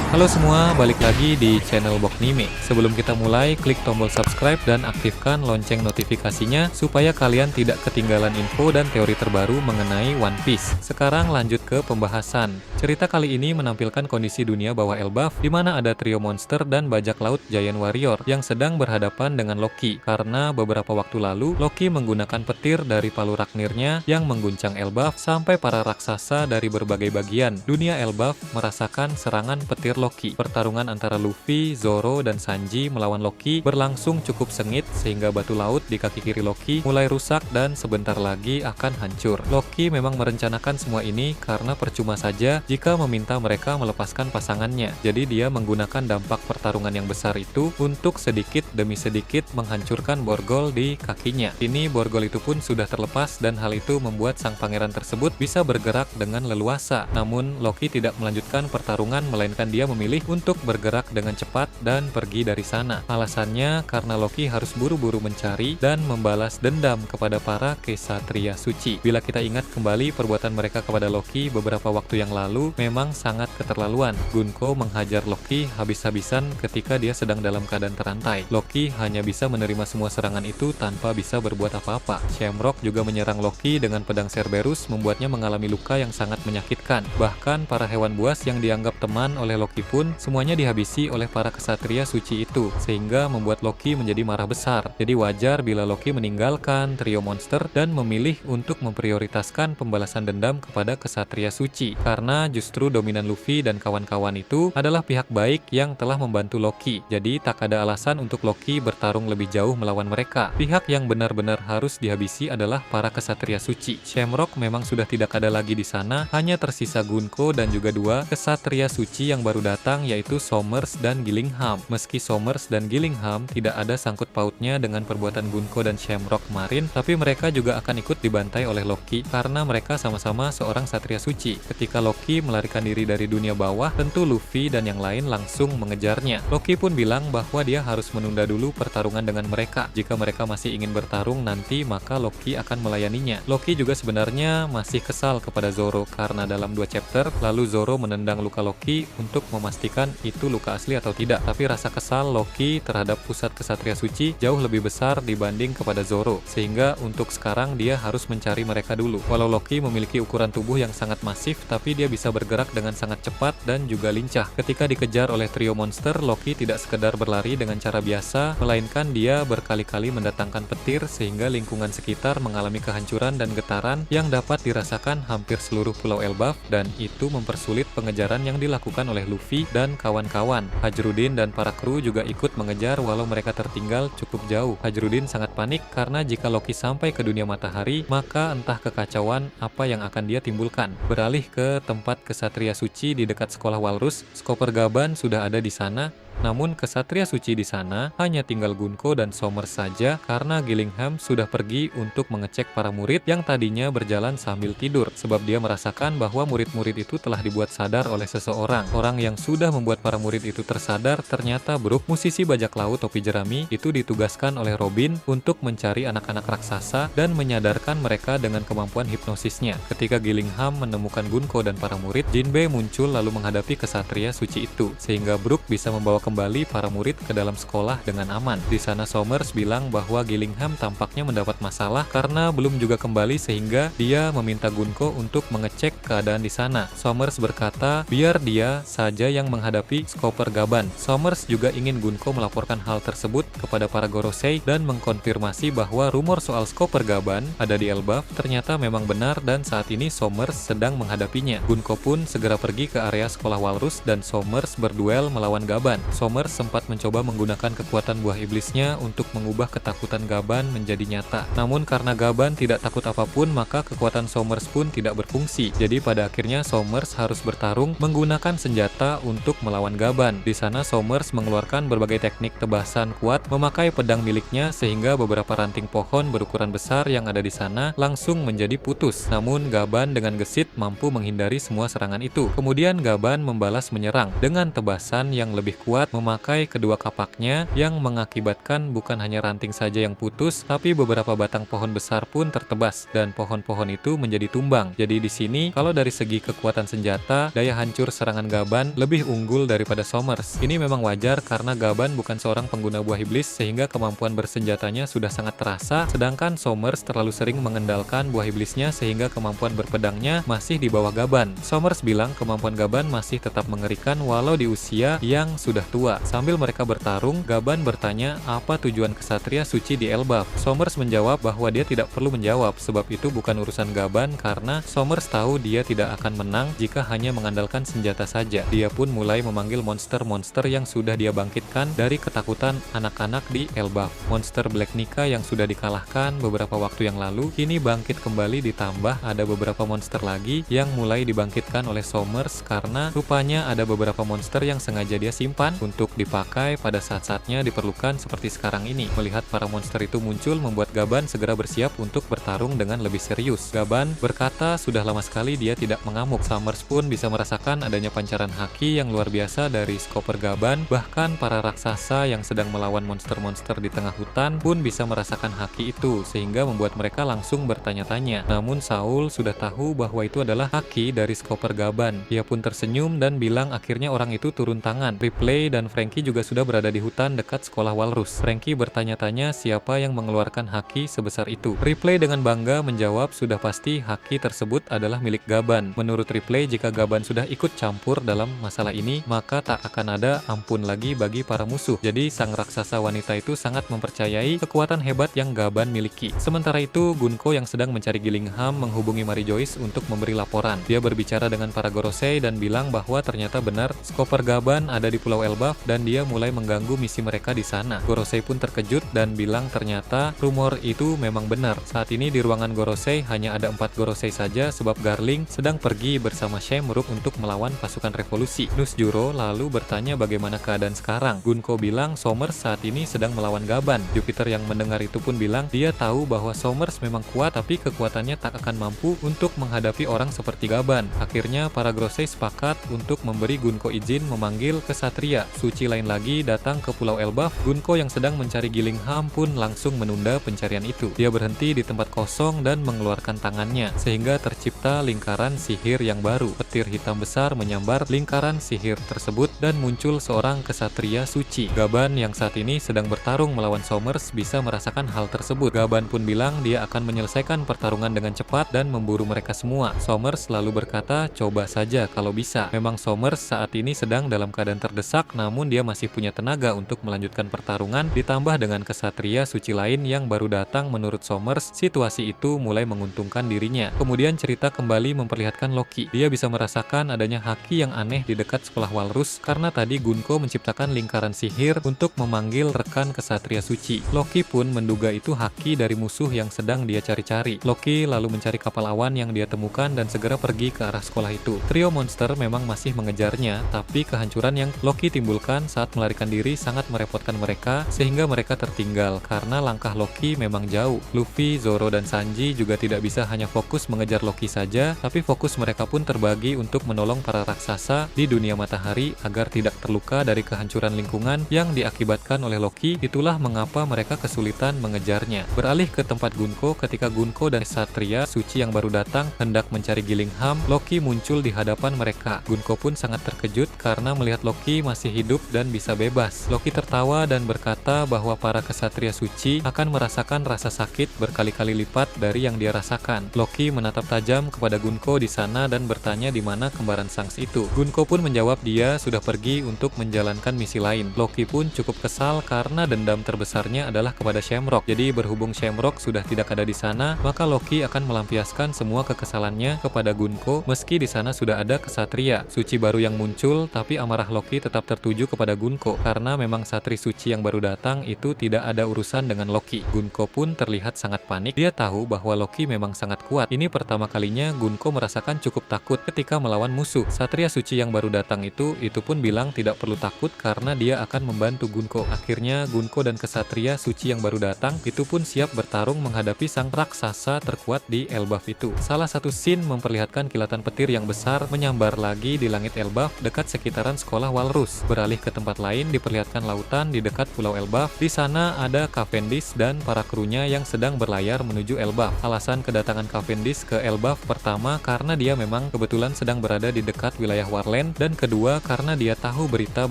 Halo semua, balik lagi di channel Boknime. Sebelum kita mulai, klik tombol subscribe dan aktifkan lonceng notifikasinya supaya kalian tidak ketinggalan info dan teori terbaru mengenai One Piece. Sekarang lanjut ke pembahasan. Cerita kali ini menampilkan kondisi dunia bawah Elbaf di mana ada trio monster dan bajak laut Giant Warrior yang sedang berhadapan dengan Loki. Karena beberapa waktu lalu, Loki menggunakan petir dari palu Raknirnya yang mengguncang Elbaf sampai para raksasa dari berbagai bagian dunia Elbaf merasakan serangan petir Loki. Pertarungan antara Luffy, Zoro, dan Sanji melawan Loki berlangsung cukup sengit sehingga batu laut di kaki kiri Loki mulai rusak dan sebentar lagi akan hancur. Loki memang merencanakan semua ini karena percuma saja jika meminta mereka melepaskan pasangannya. Jadi dia menggunakan dampak pertarungan yang besar itu untuk sedikit demi sedikit menghancurkan borgol di kakinya. Kini borgol itu pun sudah terlepas dan hal itu membuat sang pangeran tersebut bisa bergerak dengan leluasa. Namun Loki tidak melanjutkan pertarungan melainkan dia memilih untuk bergerak dengan cepat dan pergi dari sana. Alasannya karena Loki harus buru-buru mencari dan membalas dendam kepada para kesatria suci. Bila kita ingat kembali perbuatan mereka kepada Loki beberapa waktu yang lalu memang sangat keterlaluan. Gunko menghajar Loki habis-habisan ketika dia sedang dalam keadaan terantai. Loki hanya bisa menerima semua serangan itu tanpa bisa berbuat apa-apa. Shamrock juga menyerang Loki dengan pedang Cerberus membuatnya mengalami luka yang sangat menyakitkan. Bahkan para hewan buas yang dianggap teman oleh Loki pun semuanya dihabisi oleh para kesatria suci itu, sehingga membuat Loki menjadi marah besar. Jadi wajar bila Loki meninggalkan trio monster dan memilih untuk memprioritaskan pembalasan dendam kepada kesatria suci, karena justru dominan Luffy dan kawan-kawan itu adalah pihak baik yang telah membantu Loki. Jadi tak ada alasan untuk Loki bertarung lebih jauh melawan mereka. Pihak yang benar-benar harus dihabisi adalah para kesatria suci. Shamrock memang sudah tidak ada lagi di sana, hanya tersisa Gunko dan juga dua kesatria suci yang baru datang, yaitu Somers dan Gillingham. Meski Somers dan Gillingham tidak ada sangkut pautnya dengan perbuatan Gunko dan Shamrock kemarin, tapi mereka juga akan ikut dibantai oleh Loki karena mereka sama-sama seorang satria suci. Ketika Loki melarikan diri dari dunia bawah, tentu Luffy dan yang lain langsung mengejarnya. Loki pun bilang bahwa dia harus menunda dulu pertarungan dengan mereka. Jika mereka masih ingin bertarung nanti, maka Loki akan melayaninya. Loki juga sebenarnya masih kesal kepada Zoro karena dalam 2 chapter lalu Zoro menendang luka Loki untuk memastikan itu luka asli atau tidak. Tapi rasa kesal Loki terhadap pusat kesatria suci jauh lebih besar dibanding kepada Zoro, sehingga untuk sekarang dia harus mencari mereka dulu. Walau Loki memiliki ukuran tubuh yang sangat masif, tapi dia bisa bergerak dengan sangat cepat dan juga lincah. Ketika dikejar oleh trio monster, Loki tidak sekedar berlari dengan cara biasa, melainkan dia berkali-kali mendatangkan petir sehingga lingkungan sekitar mengalami kehancuran dan getaran yang dapat dirasakan hampir seluruh pulau Elbaf, dan itu mempersulit pengejaran yang dilakukan oleh Luffy dan kawan-kawan. Hajrudin dan para kru juga ikut mengejar walau mereka tertinggal cukup jauh. Hajrudin sangat panik karena jika Loki sampai ke dunia matahari, maka entah kekacauan apa yang akan dia timbulkan. Beralih ke tempat kesatria suci di dekat sekolah Walrus, Skopper Gaban sudah ada di sana. Namun kesatria suci di sana hanya tinggal Gunko dan Somers saja karena Gillingham sudah pergi untuk mengecek para murid yang tadinya berjalan sambil tidur, sebab dia merasakan bahwa murid-murid itu telah dibuat sadar oleh seseorang. Orang yang sudah membuat para murid itu tersadar ternyata Brook, musisi bajak laut topi jerami itu ditugaskan oleh Robin untuk mencari anak-anak raksasa dan menyadarkan mereka dengan kemampuan hipnosisnya. Ketika Gillingham menemukan Gunko dan para murid, Jinbe muncul lalu menghadapi kesatria suci itu, sehingga Brook bisa membawa kembali para murid ke dalam sekolah dengan aman. Di sana Somers bilang bahwa Gillingham tampaknya mendapat masalah karena belum juga kembali, sehingga dia meminta Gunko untuk mengecek keadaan di sana. Somers berkata biar dia saja yang menghadapi Skopper Gaban. Somers juga ingin Gunko melaporkan hal tersebut kepada para Gorosei dan mengkonfirmasi bahwa rumor soal Skopper Gaban ada di Elbaf ternyata memang benar dan saat ini Somers sedang menghadapinya. Gunko pun segera pergi ke area sekolah Walrus dan Somers berduel melawan Gaban. Somers sempat mencoba menggunakan kekuatan buah iblisnya untuk mengubah ketakutan Gaban menjadi nyata. Namun karena Gaban tidak takut apapun, maka kekuatan Somers pun tidak berfungsi. Jadi pada akhirnya Somers harus bertarung menggunakan senjata untuk melawan Gaban. Di sana Somers mengeluarkan berbagai teknik tebasan kuat memakai pedang miliknya sehingga beberapa ranting pohon berukuran besar yang ada di sana langsung menjadi putus. Namun Gaban dengan gesit mampu menghindari semua serangan itu. Kemudian Gaban membalas menyerang dengan tebasan yang lebih kuat terlambat memakai kedua kapaknya yang mengakibatkan bukan hanya ranting saja yang putus, tapi beberapa batang pohon besar pun tertebas dan pohon-pohon itu menjadi tumbang. Jadi di sini kalau dari segi kekuatan senjata, daya hancur serangan Gaban lebih unggul daripada Somers. Ini memang wajar karena Gaban bukan seorang pengguna buah iblis sehingga kemampuan bersenjatanya sudah sangat terasa, sedangkan Somers terlalu sering mengendalikan buah iblisnya sehingga kemampuan berpedangnya masih di bawah Gaban. Somers bilang kemampuan Gaban masih tetap mengerikan walau di usia yang sudah tua. Sambil mereka bertarung, Gaban bertanya apa tujuan kesatria suci di Elbaf. Somers menjawab bahwa dia tidak perlu menjawab sebab itu bukan urusan Gaban karena Somers tahu dia tidak akan menang jika hanya mengandalkan senjata saja. Dia pun mulai memanggil monster-monster yang sudah dia bangkitkan dari ketakutan anak-anak di Elbaf. Monster Black Nika yang sudah dikalahkan beberapa waktu yang lalu kini bangkit kembali, ditambah ada beberapa monster lagi yang mulai dibangkitkan oleh Somers karena rupanya ada beberapa monster yang sengaja dia simpan untuk dipakai pada saat-saatnya diperlukan seperti sekarang ini. Melihat para monster itu muncul membuat Gaban segera bersiap untuk bertarung dengan lebih serius. Gaban berkata sudah lama sekali dia tidak mengamuk. Somers pun bisa merasakan adanya pancaran haki yang luar biasa dari Skoper Gaban. Bahkan para raksasa yang sedang melawan monster-monster di tengah hutan pun bisa merasakan haki itu sehingga membuat mereka langsung bertanya-tanya. Namun Saul sudah tahu bahwa itu adalah haki dari Skoper Gaban. Dia pun tersenyum dan bilang akhirnya orang itu turun tangan. Ripley dan Frankie juga sudah berada di hutan dekat sekolah Walrus. Frankie bertanya-tanya siapa yang mengeluarkan haki sebesar itu. Ripley dengan bangga menjawab sudah pasti haki tersebut adalah milik Gaban. Menurut Ripley, jika Gaban sudah ikut campur dalam masalah ini, maka tak akan ada ampun lagi bagi para musuh. Jadi sang raksasa wanita itu sangat mempercayai kekuatan hebat yang Gaban miliki. Sementara itu, Gunko yang sedang mencari Gillingham menghubungi Mary Joyce untuk memberi laporan. Dia berbicara dengan para Gorosei dan bilang bahwa ternyata benar Skoper Gaban ada di Pulau Elbaf dan dia mulai mengganggu misi mereka di sana. Gorosei pun terkejut dan bilang ternyata rumor itu memang benar. Saat ini di ruangan Gorosei hanya ada 4 Gorosei saja sebab Garling sedang pergi bersama Shamrock untuk melawan pasukan revolusi. Nusjuro lalu bertanya bagaimana keadaan sekarang. Gunko bilang Somers saat ini sedang melawan Gaban. Jupiter yang mendengar itu pun bilang dia tahu bahwa Somers memang kuat tapi kekuatannya tak akan mampu untuk menghadapi orang seperti Gaban. Akhirnya para Gorosei sepakat untuk memberi Gunko izin memanggil kesatria suci lain lagi datang ke Pulau Elbaf. Gunko yang sedang mencari Gillingham pun langsung menunda pencarian itu. Dia berhenti di tempat kosong dan mengeluarkan tangannya sehingga tercipta lingkaran sihir yang baru. Petir hitam besar menyambar lingkaran sihir tersebut dan muncul seorang kesatria suci. Gaban yang saat ini sedang bertarung melawan Somers bisa merasakan hal tersebut. Gaban pun bilang dia akan menyelesaikan pertarungan dengan cepat dan memburu mereka semua. Somers lalu berkata coba saja kalau bisa. Memang Somers saat ini sedang dalam keadaan terdesak namun dia masih punya tenaga untuk melanjutkan pertarungan, ditambah dengan kesatria suci lain yang baru datang. Menurut Somers, situasi itu mulai menguntungkan dirinya. Kemudian cerita kembali memperlihatkan Loki. Dia bisa merasakan adanya haki yang aneh di dekat sekolah Walrus karena tadi Gunko menciptakan lingkaran sihir untuk memanggil rekan kesatria suci. Loki pun menduga itu haki dari musuh yang sedang dia cari-cari. Loki lalu mencari kapal awan yang dia temukan dan segera pergi ke arah sekolah itu. Trio monster memang masih mengejarnya, tapi kehancuran yang Loki timbulkan saat melarikan diri sangat merepotkan mereka sehingga mereka tertinggal karena langkah Loki memang jauh. Luffy, Zoro, dan Sanji juga tidak bisa hanya fokus mengejar Loki saja, tapi fokus mereka pun terbagi untuk menolong para raksasa di dunia matahari agar tidak terluka dari kehancuran lingkungan yang diakibatkan oleh Loki. Itulah mengapa mereka kesulitan mengejarnya. Beralih ke tempat Gunko, ketika Gunko dan Satria suci yang baru datang hendak mencari Gillingham, Loki muncul di hadapan mereka. Gunko pun sangat terkejut karena melihat Loki masih hidup dan bisa bebas. Loki tertawa dan berkata bahwa para kesatria suci akan merasakan rasa sakit berkali-kali lipat dari yang dia rasakan. Loki menatap tajam kepada Gunko di sana dan bertanya di mana kembaran Shanks itu. Gunko pun menjawab dia sudah pergi untuk menjalankan misi lain. Loki pun cukup kesal karena dendam terbesarnya adalah kepada Shamrock. Jadi berhubung Shamrock sudah tidak ada di sana, maka Loki akan melampiaskan semua kekesalannya kepada Gunko meski di sana sudah ada kesatria suci baru yang muncul, tapi amarah Loki tetap tertuju kepada Gunko karena memang satri suci yang baru datang itu tidak ada urusan dengan Loki. Gunko pun terlihat sangat panik. Dia tahu bahwa Loki memang sangat kuat. Ini pertama kalinya Gunko merasakan cukup takut ketika melawan musuh. Satria suci yang baru datang itu pun bilang tidak perlu takut karena dia akan membantu Gunko. Akhirnya Gunko dan kesatria suci yang baru datang itu pun siap bertarung menghadapi sang raksasa terkuat di Elbaf itu. Salah satu scene memperlihatkan kilatan petir yang besar menyambar lagi di langit Elbaf dekat sekitaran sekolah Walrus. beralih ke tempat lain, diperlihatkan lautan di dekat Pulau Elbaf. Di sana ada Cavendish dan para krunya yang sedang berlayar menuju Elbaf. Alasan kedatangan Cavendish ke Elbaf pertama karena dia memang kebetulan sedang berada di dekat wilayah Warland, dan kedua karena dia tahu berita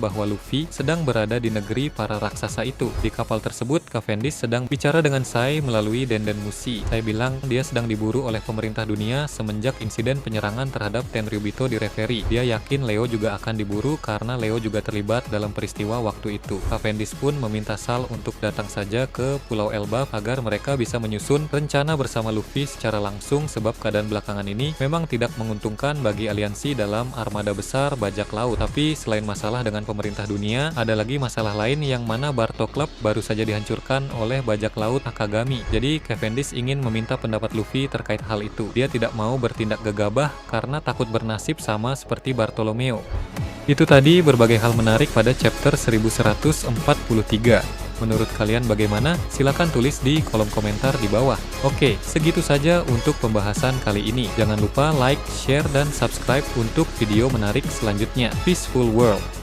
bahwa Luffy sedang berada di negeri para raksasa itu. Di kapal tersebut, Cavendish sedang bicara dengan Sai melalui Denden Mushi. Sai bilang dia sedang diburu oleh pemerintah dunia semenjak insiden penyerangan terhadap Tenryubito di Reverie. Dia yakin Leo juga akan diburu karena Leo juga terlibat dalam peristiwa waktu itu. Cavendish pun meminta Sal untuk datang saja ke Pulau Elbaf agar mereka bisa menyusun rencana bersama Luffy secara langsung, sebab keadaan belakangan ini memang tidak menguntungkan bagi aliansi dalam armada besar bajak laut. Tapi selain masalah dengan pemerintah dunia, ada lagi masalah lain yang mana Barto Club baru saja dihancurkan oleh bajak laut Akagami. Jadi Cavendish ingin meminta pendapat Luffy terkait hal itu. Dia tidak mau bertindak gegabah karena takut bernasib sama seperti Bartolomeo. Itu tadi berbagai hal menarik pada chapter 1143. Menurut kalian bagaimana? Silahkan tulis di kolom komentar di bawah. Oke, segitu saja untuk pembahasan kali ini. Jangan lupa like, share, dan subscribe untuk video menarik selanjutnya. Peaceful World.